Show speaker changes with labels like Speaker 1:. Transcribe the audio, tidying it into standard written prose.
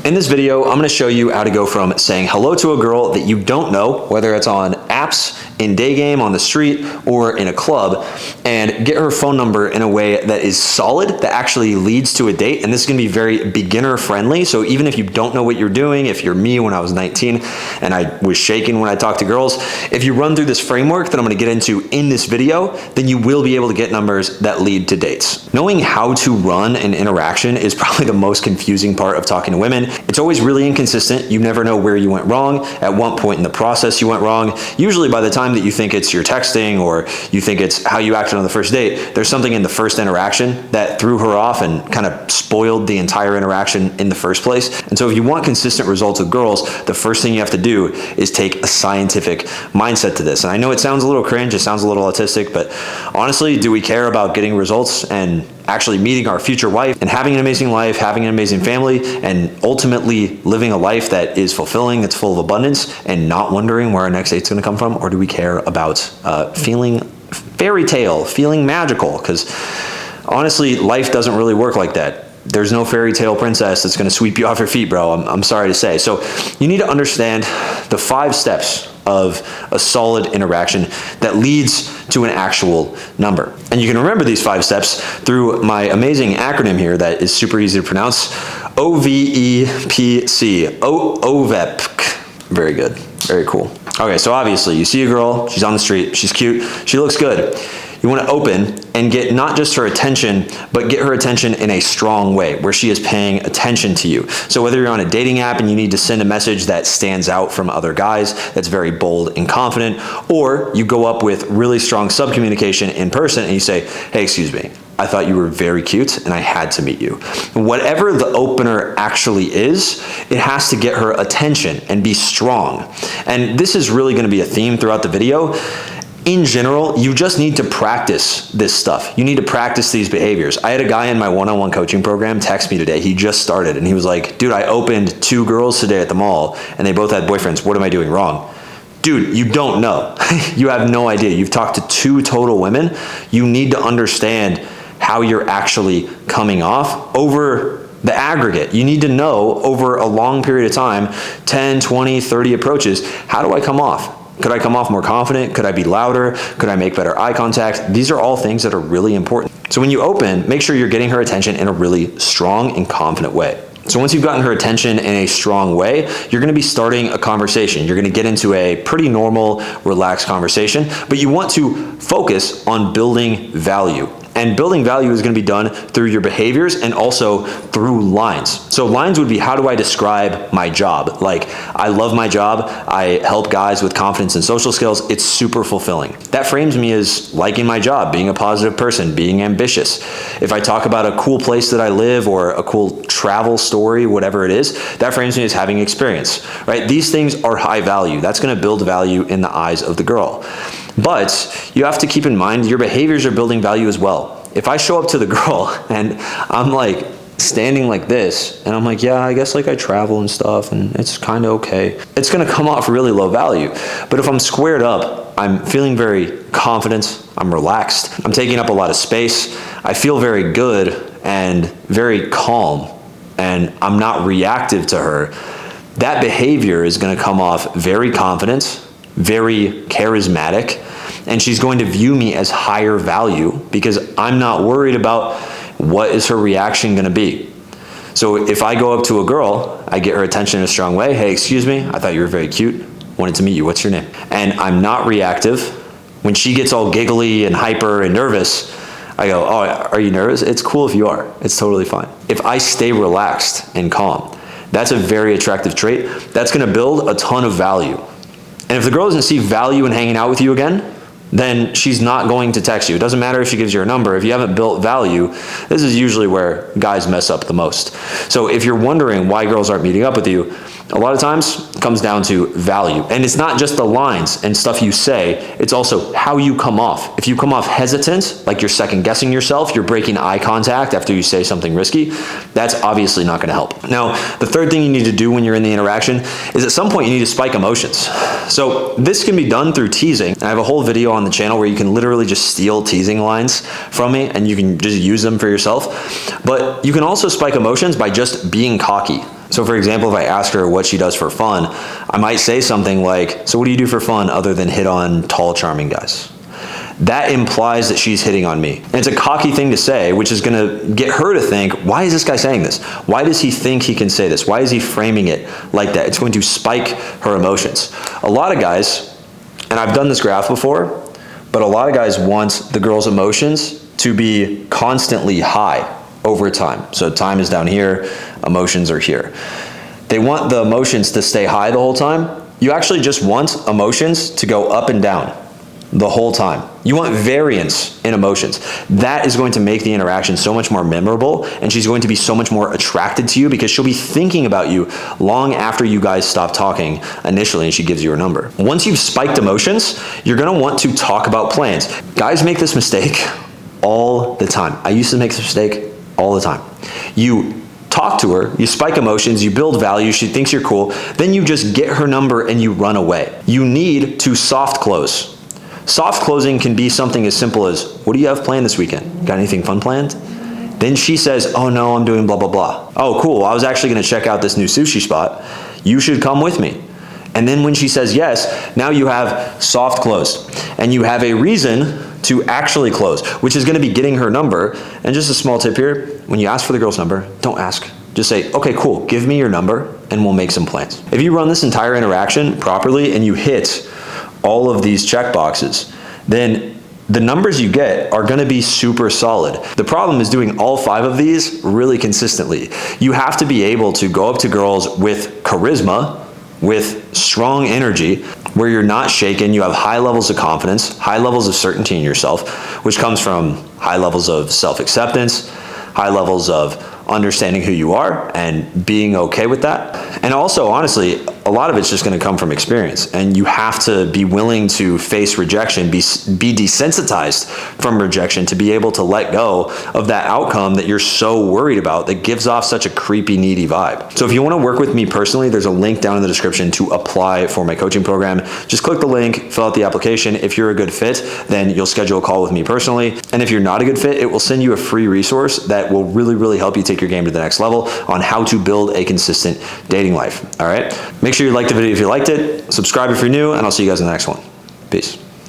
Speaker 1: In this video, I'm gonna show you how to go from saying hello to a girl that you don't know, whether it's on apps, in day game, on the street, or in a club, and get her phone number in a way that is solid, that actually leads to a date. And this is gonna be very beginner friendly. So even if you don't know what you're doing, if you're me when I was 19 and I was shaking when I talked to girls, if you run through this framework that I'm gonna get into in this video, then you will be able to get numbers that lead to dates. Knowing how to run an interaction is probably the most confusing part of talking to women. It's always really inconsistent. You never know where you went wrong, at what point in the process you went wrong. Usually by the time that you think it's your texting or you think it's how you acted on the first date, there's something in the first interaction that threw her off and kind of spoiled the entire interaction in the first place. And so if you want consistent results with girls, the first thing you have to do is take a scientific mindset to this. And I know it sounds a little cringe, it sounds a little autistic, but honestly, do we care about getting results and actually meeting our future wife and having an amazing life, having an amazing family, and ultimately living a life that is fulfilling, that's full of abundance, and not wondering where our next date's gonna come from? Or do we care about feeling fairy tale, feeling magical? Because honestly, life doesn't really work like that. There's no fairy tale princess that's gonna sweep you off your feet, bro. I'm sorry to say. So you need to understand the 5 steps of a solid interaction that leads to an actual number. And you can remember these 5 steps through my amazing acronym here that is super easy to pronounce. OVEPC, OVEPC. Very good, very cool. Okay, so obviously you see a girl, she's on the street, she's cute, she looks good. You want to open and get not just her attention, but get her attention in a strong way where she is paying attention to you. So whether you're on a dating app and you need to send a message that stands out from other guys, that's very bold and confident, or you go up with really strong sub-communication in person and you say, hey, excuse me, I thought you were very cute and I had to meet you. Whatever the opener actually is, it has to get her attention and be strong. And this is really going to be a theme throughout the video. In general, you just need to practice this stuff. You need to practice these behaviors. I had a guy in my one-on-one coaching program text me today. He just started and he was like, dude, I opened 2 girls today at the mall and they both had boyfriends. What am I doing wrong? Dude, you don't know. You have no idea. You've talked to 2 total women. You need to understand how you're actually coming off over the aggregate. You need to know over a long period of time, 10, 20, 30 approaches, how do I come off? Could I come off more confident? Could I be louder? Could I make better eye contact? These are all things that are really important. So when you open, make sure you're getting her attention in a really strong and confident way. So once you've gotten her attention in a strong way, you're gonna be starting a conversation. You're gonna get into a pretty normal, relaxed conversation, but you want to focus on building value. And building value is gonna be done through your behaviors and also through lines. So lines would be, how do I describe my job? Like, I love my job. I help guys with confidence and social skills. It's super fulfilling. That frames me as liking my job, being a positive person, being ambitious. If I talk about a cool place that I live or a cool travel story, whatever it is, that frames me as having experience, right? These things are high value. That's gonna build value in the eyes of the girl. But you have to keep in mind your behaviors are building value as well. If I show up to the girl and I'm like standing like this and I'm like, yeah, I guess like I travel and stuff and it's kind of okay, it's gonna come off really low value. But if I'm squared up, I'm feeling very confident, I'm relaxed, I'm taking up a lot of space, I feel very good and very calm, and I'm not reactive to her, that behavior is gonna come off very confident, very charismatic, and she's going to view me as higher value because I'm not worried about what is her reaction gonna be. So if I go up to a girl, I get her attention in a strong way. Hey, excuse me, I thought you were very cute. Wanted to meet you, what's your name? And I'm not reactive. When she gets all giggly and hyper and nervous, I go, oh, are you nervous? It's cool if you are, it's totally fine. If I stay relaxed and calm, that's a very attractive trait. That's gonna build a ton of value. And if the girl doesn't see value in hanging out with you again, then she's not going to text you. It doesn't matter if she gives you her number. If you haven't built value, this is usually where guys mess up the most. So if you're wondering why girls aren't meeting up with you, a lot of times it comes down to value. And it's not just the lines and stuff you say, it's also how you come off. If you come off hesitant, like you're second guessing yourself, you're breaking eye contact after you say something risky, that's obviously not gonna help. Now, the third thing you need to do when you're in the interaction is at some point you need to spike emotions. So this can be done through teasing. I have a whole video on the channel where you can literally just steal teasing lines from me and you can just use them for yourself. But you can also spike emotions by just being cocky. So for example, if I ask her what she does for fun, I might say something like, so what do you do for fun other than hit on tall, charming guys? That implies that she's hitting on me. And it's a cocky thing to say, which is gonna get her to think, why is this guy saying this? Why does he think he can say this? Why is he framing it like that? It's going to spike her emotions. A lot of guys, and I've done this graph before, but a lot of guys want the girl's emotions to be constantly high over time. So time is down here, emotions are here. They want the emotions to stay high the whole time. You actually just want emotions to go up and down the whole time. You want variance in emotions. That is going to make the interaction so much more memorable, and she's going to be so much more attracted to you because she'll be thinking about you long after you guys stop talking initially and she gives you her number. Once you've spiked emotions, you're gonna want to talk about plans. Guys make this mistake all the time. I used to make this mistake all the time. You talk to her, you spike emotions, you build value, she thinks you're cool, then you just get her number and you run away. You need to soft close. Soft closing can be something as simple as, what do you have planned this weekend? Got anything fun planned? Then she says, oh no, I'm doing blah, blah, blah. Oh, cool, I was actually gonna check out this new sushi spot. You should come with me. And then when she says yes, now you have soft closed. And you have a reason to actually close, which is gonna be getting her number. And just a small tip here, when you ask for the girl's number, don't ask. Just say, okay, cool, give me your number and we'll make some plans. If you run this entire interaction properly and you hit all of these check boxes, then the numbers you get are gonna be super solid. The problem is doing all 5 of these really consistently. You have to be able to go up to girls with charisma, with strong energy, where you're not shaken, you have high levels of confidence, high levels of certainty in yourself, which comes from high levels of self-acceptance, high levels of understanding who you are and being okay with that. And also, honestly, a lot of it's just gonna come from experience, and you have to be willing to face rejection, be desensitized from rejection to be able to let go of that outcome that you're so worried about that gives off such a creepy, needy vibe. So if you wanna work with me personally, there's a link down in the description to apply for my coaching program. Just click the link, fill out the application. If you're a good fit, then you'll schedule a call with me personally. And if you're not a good fit, it will send you a free resource that will really, really help you take your game to the next level on how to build a consistent dating life, all right? Make sure you like the video if you liked it, subscribe if you're new, and I'll see you guys in the next one. Peace.